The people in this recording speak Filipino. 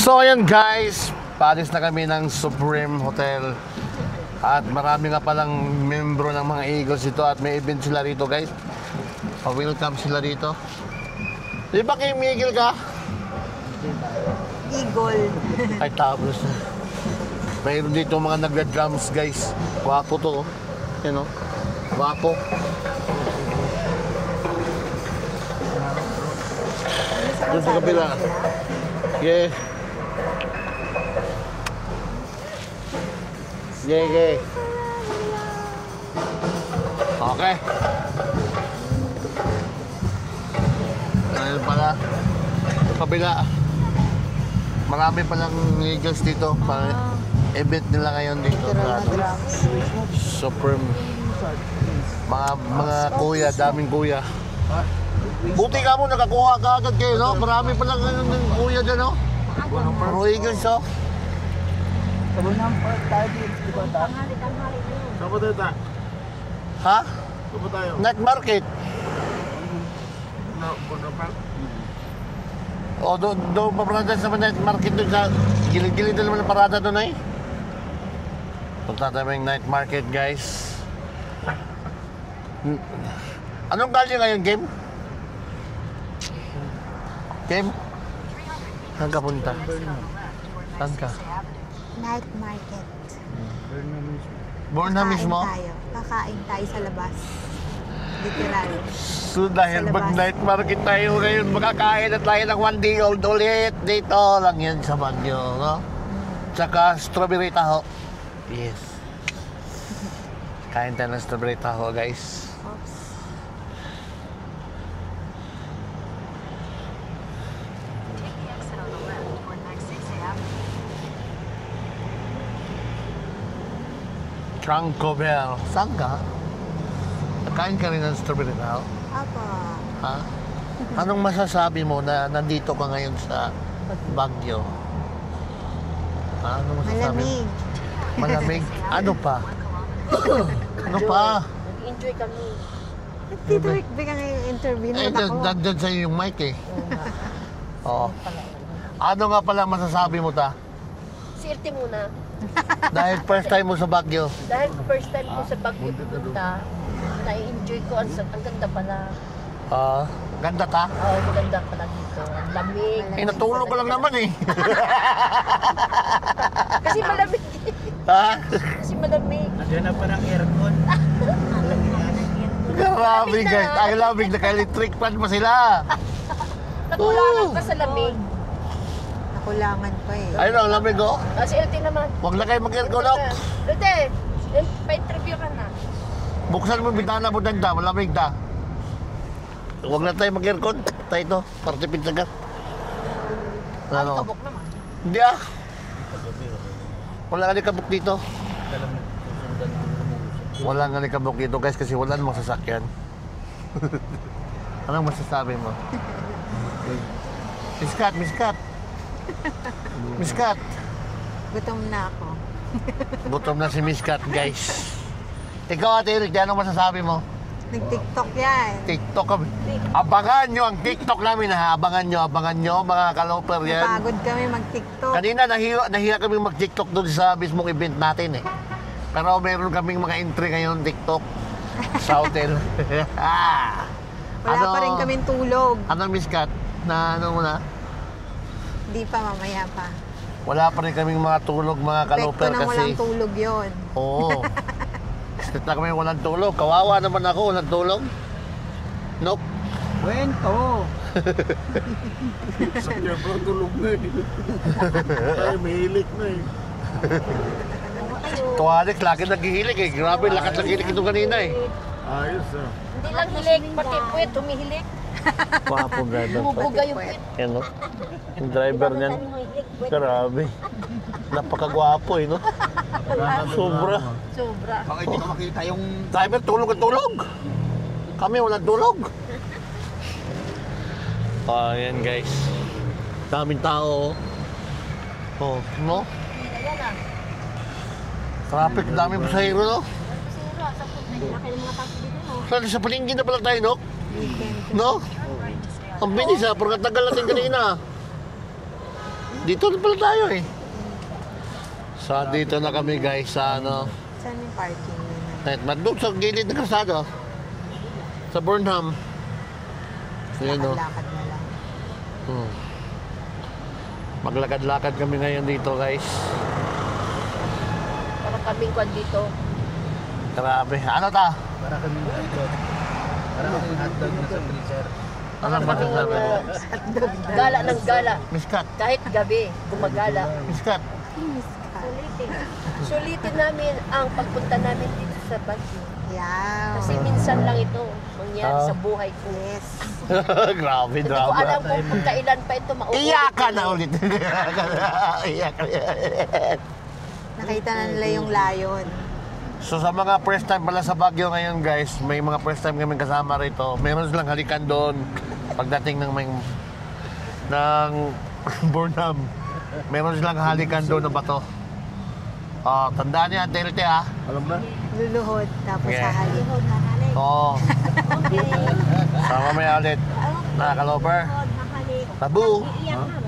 So ayan guys, paalis na kami ng Supreme Hotel. At marami nga palang membro ng mga Eagles dito at may event sila rito guys. Pa-welcome sila rito. Di ba kay Miguel ka? Eagle. Ay tapos. Mayroon dito mga nagda-drums guys. Wapo to. Yan o. Wapo. Doon sa kabila. Yeah. Yeah. Okay. Ayun pala. Kabila. Marami palang Eagles dito. Event nila ngayon dito. Supreme. Mga kuya, daming kuya. Buti ka mo, nakakuha ka agad kayo, no? Marami palang kuya dyan, no? Mga Eagles, no? Sabon na ang tayo dito, di ba? Tanghali. Saan ba tayo? Ha? Saan ba tayo? Night market. O, doon paparada sa night market doon sa gilid-gilid naman ang parada doon ay. Punta tayo yung night market, guys. Anong kalye ngayon, game? Game? Saan ka punta? Saan ka? Night market. Born na mismo? Kakain tayo sa labas. Literal. So dahil mag-night market tayo ngayon, makakain na tayo ng 1 day old ulit. Dito lang yan sa Baguio, no? Tsaka strawberry taho. Yes. Kain tayo ng strawberry taho, guys. Oops. Tranco Bell. Saan ka? Kain ka rin ng strawberry taho? Apa. Ha? Anong masasabi mo na nandito ka ngayon sa Baguio? Ha? Anong masasabi mo? Malamig. Malamig? Ano pa? Ano pa? Nag-enjoy kami. Dito bigyan yung interview Eh, naman ako. nandyan sa'yo yung mic eh. Oo. Ano nga pala masasabi mo ta? Sirte muna. Dahil first time mo sa Baguio. Dahil first time ko sa Baguio pupunta, na-enjoy ko. Ang ganda pala. Ganda ta? Oo, maganda pala dito. Ang lamig. Eh, natulog ka lang naman eh. Kasi malamig. Ha? Kasi malamig. Nandiyan na pa ng aircon. Grabe guys. Ang lamig, naka-electric fan pa sila. Natularan pa sa lamig. Nakulangan pa eh. Ayun ang lamig oh. Si LT naman. Huwag na kayo mag-aircon. LT, pa-interview ka na. Buksan mo yung bintana mo danda, malamig ta. Huwag na tayo mag-aircon. Tayo ito, partipid sagat. Ano? Kabok naman. Hindi ah. Wala nga kabuk dito. Wala nga kabuk dito guys kasi wala namang sasakyan. Anong masasabi mo? Miskat. Miskat. Gutom na ako. Gutom na si Miskat guys. Ikaw Ate Eric, anong masasabi mo? Nag-TikTok yan. TikTok kami. Abangan nyo ang TikTok namin ha. Abangan nyo mga kaloper yan. Napagod kami mag-TikTok. Kanina nahiya kami mag-TikTok doon sa mismong event natin eh. Pero meron kaming mga entry ngayon TikTok sa hotel. Wala pa rin kaming tulog. Ano Miskat? Na ano muna? Hindi pa, mamaya pa. Wala pa rin kaming mga tulog mga kaloper Epekto ng kasi. walang tulog yun. Oo. State na kami walang tulog. Kawawa naman ako, walang tulog. Nope. Kwento. Sakya pa tulog na eh. Ay, mahilik na eh. To Alex, laki naghihilig eh. Grabe, lakas naghihilig ito kanina eh. Ayos ah. Hindi lang hilik, pati puwet, humihilik. Wapo driver pa. Bumubuga yung puwet. Yan no? Yung driver niyan. Grabe. Napakagwapo eh no? Sobra. Sobra. Baka hindi ko makita yung... Driver, tulog at tulog. Kami walang tulog. Ayan guys. Daming tao. Oh, no? Ayan ah. Traffic, daming pasahero no? Sira, sa puwet. Laki ng mga taxi dito, no? Sa palengke na pala tayo no? Weekend. No? Ang bilis ha, pagkatagal natin kanina. Dito na pala tayo eh. So, dito na kami guys sa ano. Saan yung parking yun? Doon sa gilid ng kalsada. Sa Burnham. So, yun o. Lakad na lang. Maglakad-lakad kami ngayon dito guys. Para kaming kwan dito. Grabe. Ano ta? Para kami hotdog. Para kami hotdog na sa freezer. Ano Para ba kaming sabi? gala ng gala. Miss Kat. Kahit gabi, gumagala. Miss Kat. Sulitin. Sulitin namin ang pagpunta namin dito sa Baguio. Yeah. Kasi minsan lang ito mangyari Ah. sa buhay ko. Yes. Grabe, Hindi ko alam drama. kung kailan pa ito mauulit. Iyakan na ulit. Iyakan. Nakita na nila yung layon. So sa mga first time pala sa Baguio ngayon guys, may mga first time kami kasama rito. Meron silang halikan doon pagdating ng Burnham. Meron silang halikan doon na bato. Tandaan niya, Telte ha. Alam na? Luluhod, tapos Yeah. hahalik. Oo. Sama may ulit. Nakakaloper. Tabu. Iyak na.